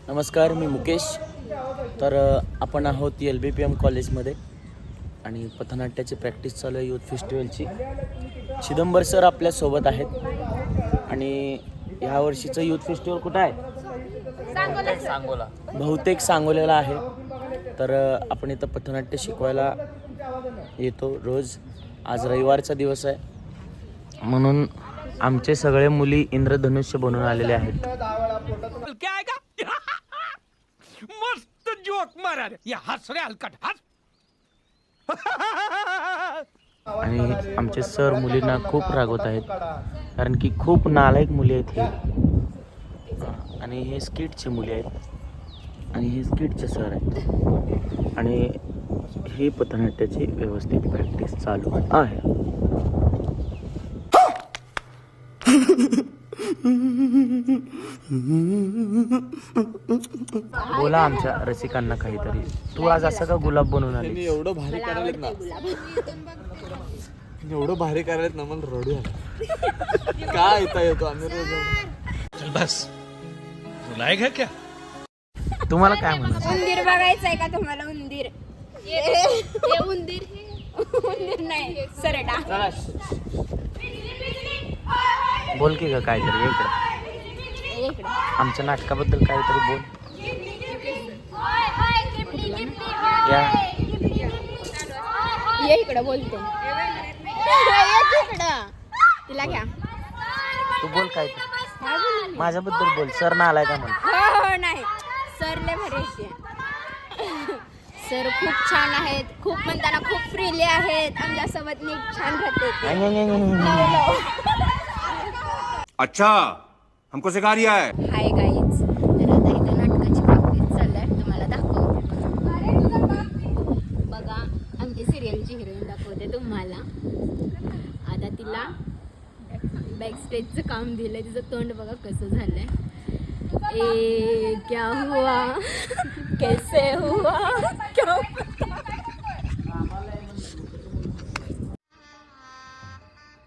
नमस्कार, मी मुकेश. तर आपण आहोत LBPM कॉलेजमध्ये आणि पथनाट्याची प्रॅक्टिस चालू आहे यूथ फेस्टिवलची. चिदंबर सर आपल्यासोबत आहेत आणि ह्या वर्षीचं यूथ फेस्टिवल कुठं आहे? सांगोला. बहुतेक सांगोल्याला आहे. तर आपण इथं पथनाट्य शिकवायला येतो रोज. आज रविवारचा दिवस आहे म्हणून आमचे सगळे मुली इंद्रधनुष्य बनून आलेले आहेत. मस्त जोक मारा रे या हस रे हलकट हस. आणि आमचे सर मुलींना खूप रागवत आहेत कारण की खूप नालायक मुली आहेत हे. आणि हे स्किटचे मुली आहेत आणि हे स्किटचे सर आहेत आणि ही पथनाट्याची व्यवस्थित प्रॅक्टिस चालू आहे. बोला आमच्या रसिकांना काहीतरी. तू आज असं का गुलाब बनवून आली? एवढं भारी करायलेत ना, एवढं भारी करायलेत ना, मला रडू आलं. काय येतो आम्ही रोज बस रुलाएगा क्या? तुम्हाला काय म्हणायचं? उंदीर बघायचंय का तुम्हाला? उंदीर उंदीर नाही सरडा. बोल की ग काहीतरी. इकडे आमच्या नाटकाबद्दल काहीतरी बोल. या ये इकडं बोलते. इकडं तिला घ्या. तू बोल काहीतरी माझ्याबद्दल बोल. सर ना आलाय का म्हणून? हो नाही, सर लय भारी आहेत. सर खूप छान आहेत. खूप म्हणताना खूप फ्रीली आहेत. आमच्यासोबत नीट छान राहते. अच्छा हमको सिखा रिया है. हाय गाईज, तर आता इथं नाटकाची प्रॅक्टिस चाललंय. तुम्हाला दाखवते बघा. आमची सिरियलची हिरोईन दाखवते तुम्हाला. आता तिला बॅक स्टेजचं काम दिलंय. तिचं तोंड बघा कसं झालंय. ए क्या हुआ, कैसे हुआ, क्या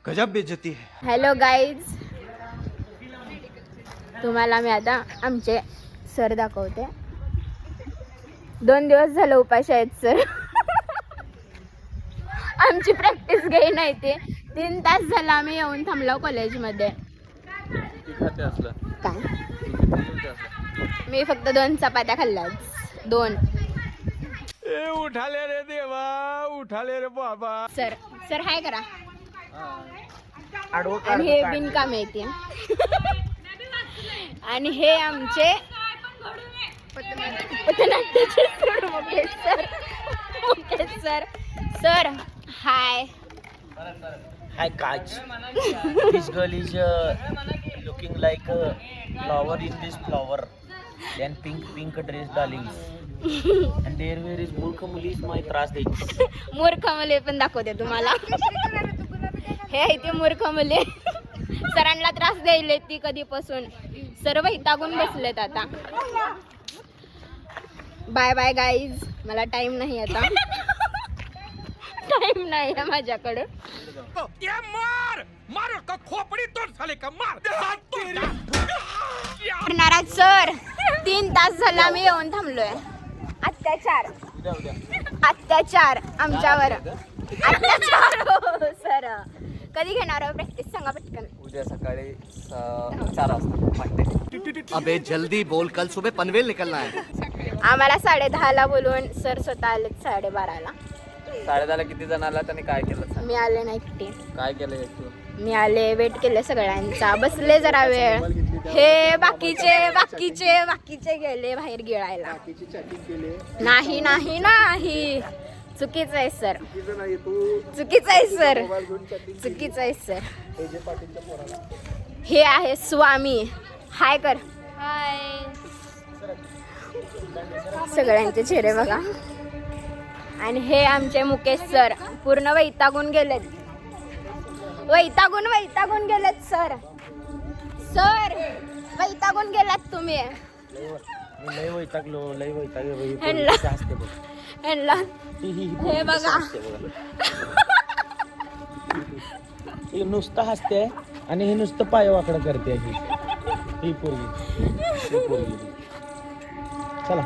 गजब बेइज्जती है. हॅलो गाईज, तुम्हाला मी आता आमचे सर दाखवते. 2 दिवस झालं उपाशी आहेत सर. आमची प्रॅक्टिस घेई नाही. ते 3 तास झाला आम्ही येऊन थांबलो कॉलेजमध्ये. काय मी फक्त 2 चपात्या खाल्ल्या. 2. उठाले रे देवा, उठाले रे बाबा. सर हाय करा. आणि हे बिनकाम येते. आणि हे आमचे पथनाट्याचे sir Mukesh sir. Sir hi. Hi guys, this girl is looking like a flower in this flower and pink dress darling and there where is मूर्ख मुली my त्रास देईल. मूर्ख मुले पण दाखवते तुम्हाला. हे आहे ते मूर्ख मुले. सरांना त्रास द्यायले ती कधीपासून. सर वैतागून बसलेत आता. बाय बाय गाईज, मला टाइम नाही आता. टाइम नाही आहे माझ्याकडे. मार का खोपडी तोड झाले का मार. नाराज सर. 3 तास झाला मी येऊन थांबलोय. अत्याचार आमच्यावर. अत्याचार सर. कधी घेणार प्रॅक्टिस सांगा पटकन. उद्या सकाळी 4 वाजता. अबे जल्दी बोल, कल सुबह पनवेल निकलना है. आम्हाला 10:30ला बोलवून सर स्वतः आले 12:30ला. 10:30 किती जण आला त्याने काय केलं? मी आले नाही एकटी. काय केलं तू? मी आले, वेट केले सगळ्यांचा. बसले जरा वेळ. हे बाकीचे गेले बाहेर गिळायला. नाही नाही नाही, चुकीचं आहे सर. चुकीचं आहे सर. चुकीचं आहे सर. हे आहे स्वामी. हाय कर. हाय. सगळ्यांचे चेहरे बघा. आणि हे आमचे मुकेश सर पूर्ण वैतागून गेलेत. वैतागून गेलेत सर. सर वैतागून गेलात तुम्ही. लय वैतागलो. ह्यांना हे बघा. हे नुसतं हसते आणि हे नुसतं पाय वाकडं करते. ही पोरगी चला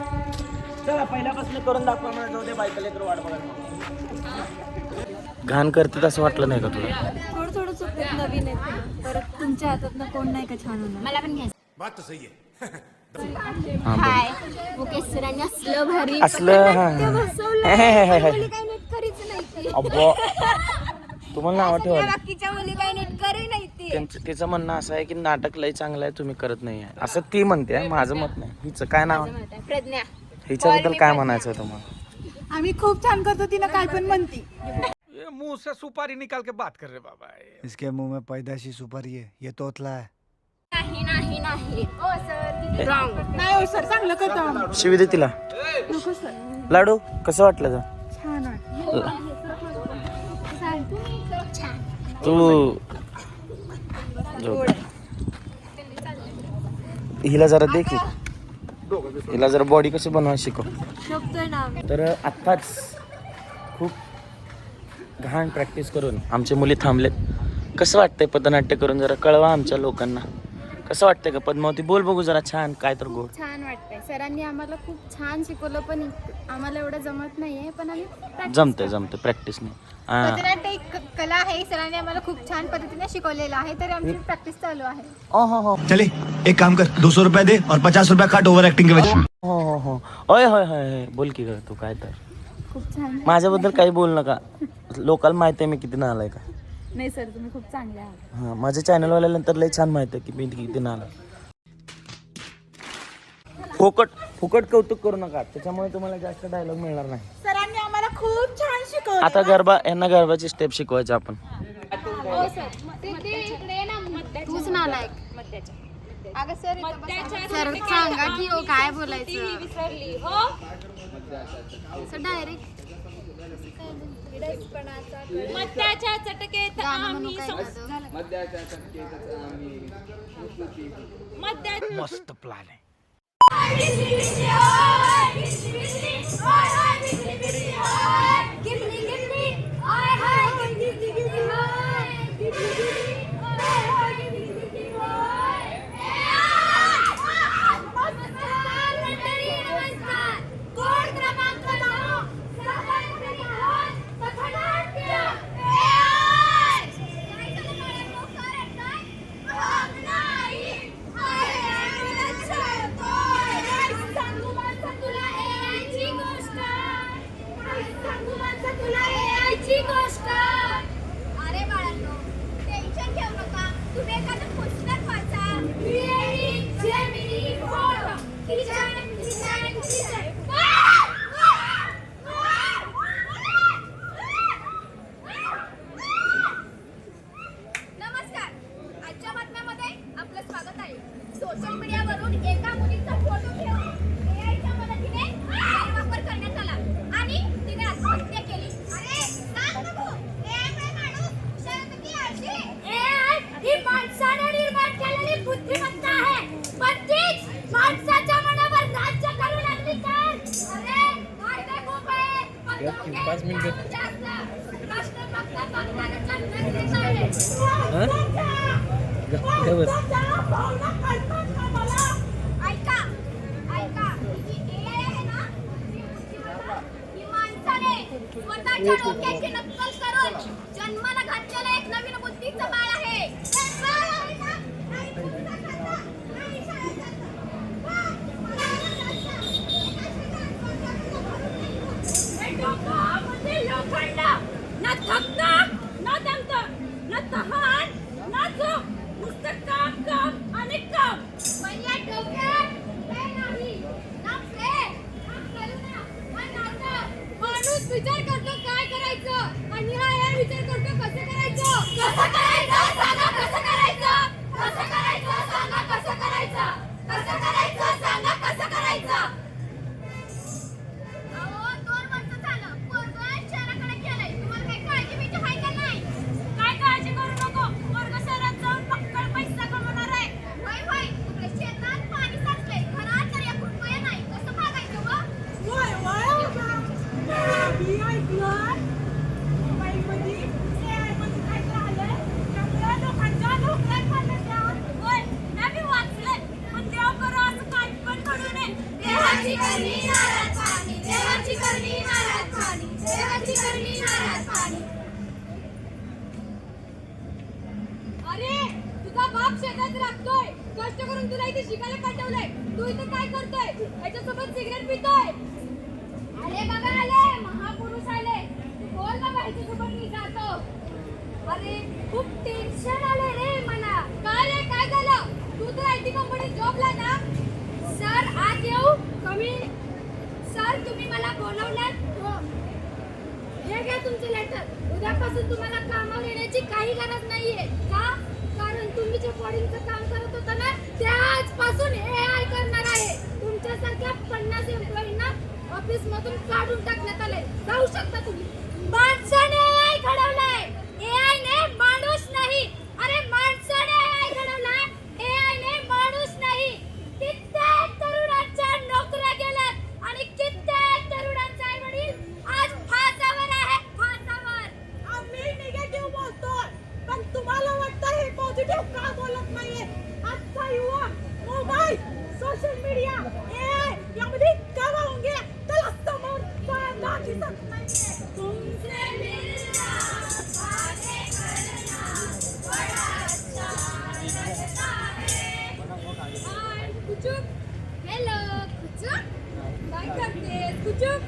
चला पहिल्यापासून करून दाखवा मला. जाऊ दे बायका लेकरं वाट बघायला. घाण करते असं वाटलं नाही का तुला? थोडं थोडं चुकत नवीन येते परत तुमच्या हातात कोण नाही का छान होणार. मला पण घ्यायचं. बात तो सही है. हा बोल. हाय मुकेश सरांनी असलं भारी असलं हा. ते बसवलं हे, हे, हे, हे. मुली काही नीट करीच नाही ती. अब्बा तुम्हाला नाव सगळ्या ठेवायला बाकीच्या मुली काही नीट करी नाही ती. तिचं म्हणणं असं आहे की नाटक लय चांगलं आहे तुम्ही करत नाही आहे असं ती म्हणते. माझं मत नाही. हिचं काय नाव आहे? प्रज्ञा. हिच्याबद्दल काय म्हणायचं आहे तुम्हाला? आम्ही खूप छान करतो तिनं काय पण म्हणती. ये मुंह से सुपारी निकाल के बात कर रहे बाबा. इसके मुंह में पैदाशी सुपारी है, ये तोतला है. नाही नाही नाही ओ सर रॉंग. नाही हो सर चांगलं करतो आम्ही. शिवी दे तिला. नको सर लाडू कसं वाटलं का? छान वाटतं. तू झोप. हिला जरा दे की. हिला जरा बॉडी कशी बनवायला शिकव. शोभतोय ना आम्ही. तर आत्ताच खूप घाण प्रॅक्टिस करून आमचे मुली थांबलेत. कसं वाटतंय पथनाट्य करून जरा कळवा आमच्या लोकांना. कसं वाटतंय का पद्मावती? बोल बघू जरा छान काय तर गोड. छान वाटतंय. सरांनी आम्हाला खूप छान शिकवलं पण आम्हाला एवढं जमत नाहीये पण आम्ही जमतंय प्रॅक्टिस नाही. हां पथनाट्य एक कला आहे. सरांनी आम्हाला खूप छान पद्धतीने शिकवलेलं आहे तर आमची प्रॅक्टिस चालू आहे. ओ हो हो चले एक काम कर, 200 रुपया दे और 50 रुपया काट ओवर एक्टिंग के वजह से. हो हो हो ओय होय होय बोल की ग तू काय तर. खूप छान. माझ्याबद्दल काही बोल नका. लोकांना माहिती आहे मी किती नालाय का. नाही सर तुम्ही खूप चांगले आहात. हां माझ्या चॅनलवाल्यानंतर लय छान माहिती आहे की मी किती नालाय. फुकट कौतुक करू नका त्याच्यामुळे तुम्हाला जास्त डायलॉग मिळणार नाही. सरांनी आम्हाला खूप छान शिकवलं. आता यांना गरबाची स्टेप शिकवायची आपण. हो सर ते इकडे ना तूच नालायक. अगं सर सर सांगा की हो काय बोलायचं. विसरली हो सर डायरेक्ट मद्याच्या चटकेत आम्ही मस्त प्लान है. अरे बाळांनो टेन्शन घेऊ नका. तुम्ही एखादं पुस्तक वाचा. नमस्कार. आजच्या बातम्यामध्ये आपलं स्वागत आहे. सोशल मीडियावरून एका मुलीचा फोटो घेऊन एआयच्या मदतीने गैरवापर करण्यात आला आणि तिने आत्महत्या केली. अरे सांग नको. एआय माणूस हुशार आहे. एआय ही माणसाने निर्माण केलेली बुद्धिमत्ता आहे पण तीच माणसाच्या मनावर राज्य करू लागली तर अरे फायदे खूप आहे. पण 5 मिनिटं राष्ट्र फक्त बघण्याचा निर्णय आहे. ऐका ही जी एआय आहे ना ही माणसाने स्वतःच्या डोक्याची नक्कल करून जन्माला घातलेलं एक नवीन बुद्धीचं बाळ आहे. ना थकतं ना दमतं ना तहान ना झोप नुसतं काम काम आणि काम. पण या डोक्यात काय नाही ना प्रेम ना करुणा ना नातं. माणूस विचार करतो काय करायचं आणि हा यार विचार करतो कसं करायचं. कसं करायचं सांगा कसं करायचं. कसं करायचं सांगा कसं करायचं. कसं करायचं सांगा कसं करायचं. अहो 2 वर्ष झालं पोरगं शहराकडे गेलंय. तुम्हाला काही काळजी बिळजी आहे का नाही. काय काळजी करू नको. पोरगं शहरात जाऊन पक्कड पैसा कमवणार आहे. होय होय तिकडे शेतात पाणी साचलंय. घरात तर 1 रुपया नाही. कसं भागायचं व. होय मी ऐकलं मुंबईमध्ये एआयमध्ये काय झालंय त्यामुळे लोकांच्या नोकऱ्या खाल्ल्या. होय मी वाचलंय पण तेव्हा बरं असं काही पण घडू नये. देवाची करणी नारळ पाणी, देवाची करणी नारळ पाणी, देवाची करणी नारळ पाणी. अरे तुझा बाप शेतात राबतोय, कष्ट करून तुला इथे शिकायला पाठवलंय, तू इथे काय करतोय? याच्यासोबत सिगरेट पितोय. अरे बाबा आले, महापुरुष आले, तू बोल बाबा ह्याच्यासोबत मी जातो. अरे खूप टेन्शन आलंय रे मला. काय रे काय झालं? तू तर आयटी कंपनीत जॉबला ना? सर आज येऊ कमी. सर तुम्ही मला बोलवलात. हो. हे घ्या तुमचे लेटर. उद्यापासून तुम्हाला कामावर येण्याची काही गरज नाहीये. का? कारण तुम्ही जे कोडिंगचं काम करत होता ना ते आजपासून AI करणार आहे. तुमच्यासारख्या 50 एम्प्लॉईंना ऑफिस मधून काढून टाकण्यात आले. जाऊ शकता तुम्ही. माणसाने AI घडवलाय, AI ने माणूस नाही. अरे माणसाने AI घडवलाय, AI ने माणूस नाही. कित्येक तरुणांच्या नोकऱ्या गेल्यात आणि कित्येक तरुणांचे आई वडील आज फासावर आहेत, फासावर. आम्ही निगेटिव्ह बोलतोय पण तुम्हाला वाटतं हे पॉझिटिव्ह का बोलत नाहीये? आजचा युवा मोबाईल, सोशल मीडिया, AI यामध्ये का वाहून गेला त्याला समोर जायला दिसत नाहीये. तुमचे मिलना बातें करना बड़ा अच्छा लगता है. हाय कुचुक. हॅलो कुचुक. काय करतेस कुचुक?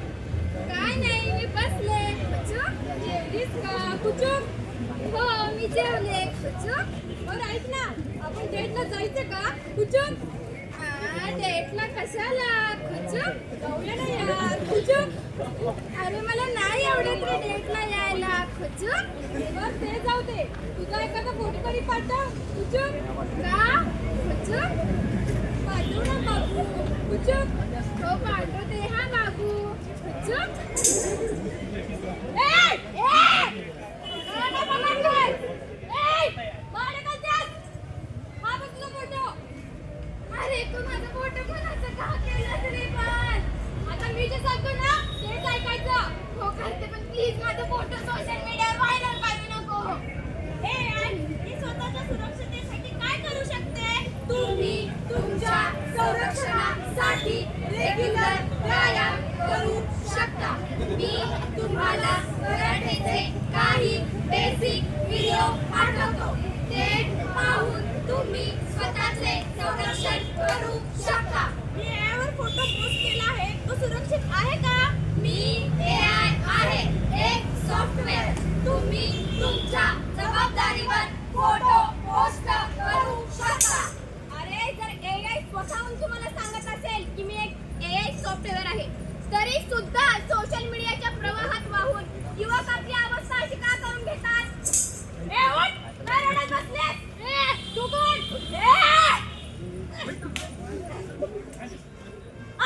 काय नाही मी बसले. कुचुक जेवलीस का कुचुक? हो मी जेवले कुचुक. बरं ऐक ना, आपण डेटला जायचं का कुचुक? डेटला कशाला कुचुक? जाऊया ना यार कुचुक. अरे मला नाही आवडत रे डेटला यायला कुचुक. बरं ते जाऊ दे, तुझा एखादा फोटो तरी पाठव कुचुक. का कुचुक? पाठव ना बाबू कुचुक. हो पाठवते हा बाबू कुचुक. ए ए कोणाला बोलावतोय? ए मारे कशात? हा बघ तुझा फोटो. अरे तू माझा फोटो कोणाचा का केलास रे? पण आता मी जे सांगतो ना तेच ऐकायचं. हो करते पण प्लीज माझा फोटो सोशल मीडियावर व्हायरल करू नको. मी स्वतःच्या सुरक्षिततेसाठी काय करू शकते? तुम्ही तुमच्या संरक्षणासाठी रेग्युलर व्यायाम करू शकता. मी तुम्हाला कराटेचे काही बेसिक व्हिडिओ पाठवतो. ते पाहून तुम्ही स्वतःचे संरक्षण करू शकता. मी यावर फोटो पोस्ट केला आहे, तो सुरक्षित आहे का? मी AI आहे, एक सॉफ्टवेअर. तुम्ही तुमच्या जबाबदारीवर फोटो पोस्ट करू शकता. अरे जर AI स्वतःहून तुम्हाला सांगत असेल की मी एक AI सॉफ्टवेअर आहे तरी सुद्धा सोशल मीडियाच्या प्रवाहात वाहून युवक आपली अवस्था अशी का करून घेतात? ए उठ, काय रडत बसलेस? ए तू कोण?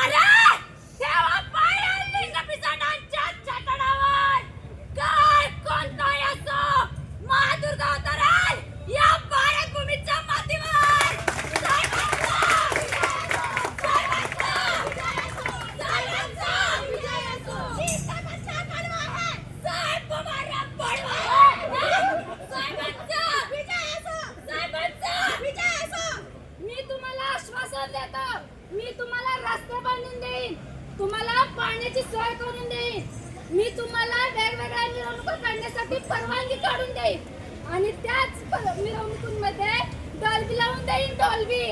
अरे तेव्हा पाय हल्ली कपिसाडांच्या छातडावर. काय कोणताही असो महादुर्गा अवतराल या भारत भूमीच्या मातीवर. मी तुम्हाला आश्वासन देतो, मी तुम्हाला रस्ते बांधून देईन, तुम्हाला पाण्याची सोय करून देईन, मी तुम्हाला वेगवेगळ्या मिरवणुका काढण्यासाठी परवानगी काढून देईन आणि त्याच मिरवणुकीमध्ये डॉल्बी लावून देईन. डॉल्बी.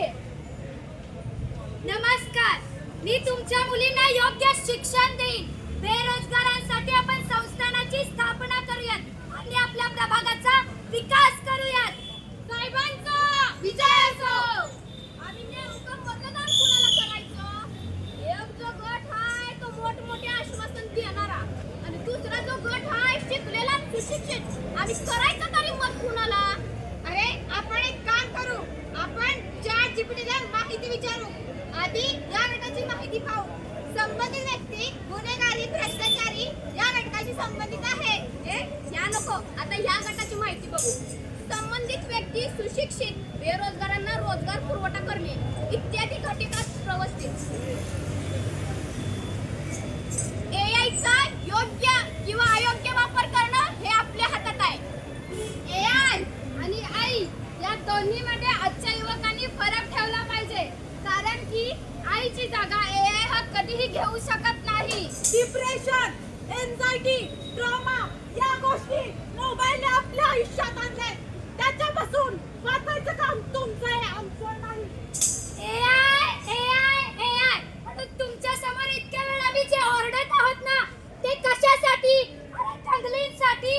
नमस्कार, मी तुमच्या मुलींना योग्य शिक्षण देईन. बेरोजगारांसाठी आपण संस्थानाची स्थापना करूयात आणि आपल्या प्रभागाचा विकास करूयात. साहेबांचा विजय असो. आणि नेमकं मतदान कुणाला करायचं? एक जो गट आहे तो मोठमोठे आश्वासन देणारा आणि दुसरा जो गट आहे शिकलेला सुशिक्षित. आणि करायचं तरी मत कुणाला? अरे आपण एक काम करू, आपण ChatGPTला माहिती विचारू. आधी या गटाची माहिती पाहू. संबंधित व्यक्ती गुन्हेगारी भ्रष्टाचारी या घटकाशी संबंधित आहे. या नको, आता या गटाची माहिती बघू. संबंधित व्यक्ती सुशिक्षित, बेरोजगारांना रोजगार पुरवठा करणे इत्यादी घटकात व्यवस्थित. AIचा योग्य किंवा अयोग्य वापर करणं हे आपल्या हातात आहे. AI आणि आई या दोन्हीमध्ये आजच्या युवकांनी फरक ठेवला पाहिजे. कारण की आईची जागा AI घेऊ शकत नाही. डिप्रेशन, एन्झायटी, ट्रॉमा या गोष्टी मोबाईलने आपल्या आयुष्यात आणले. त्याच्यापासून वाचायचं काम तुमचं आहे, आमचं नाही. AI म्हणून तुमच्या समोर इतक्या वेळा मी जे ओरडत आहोत ना ते कशासाठी? अरे जंगलींसाठी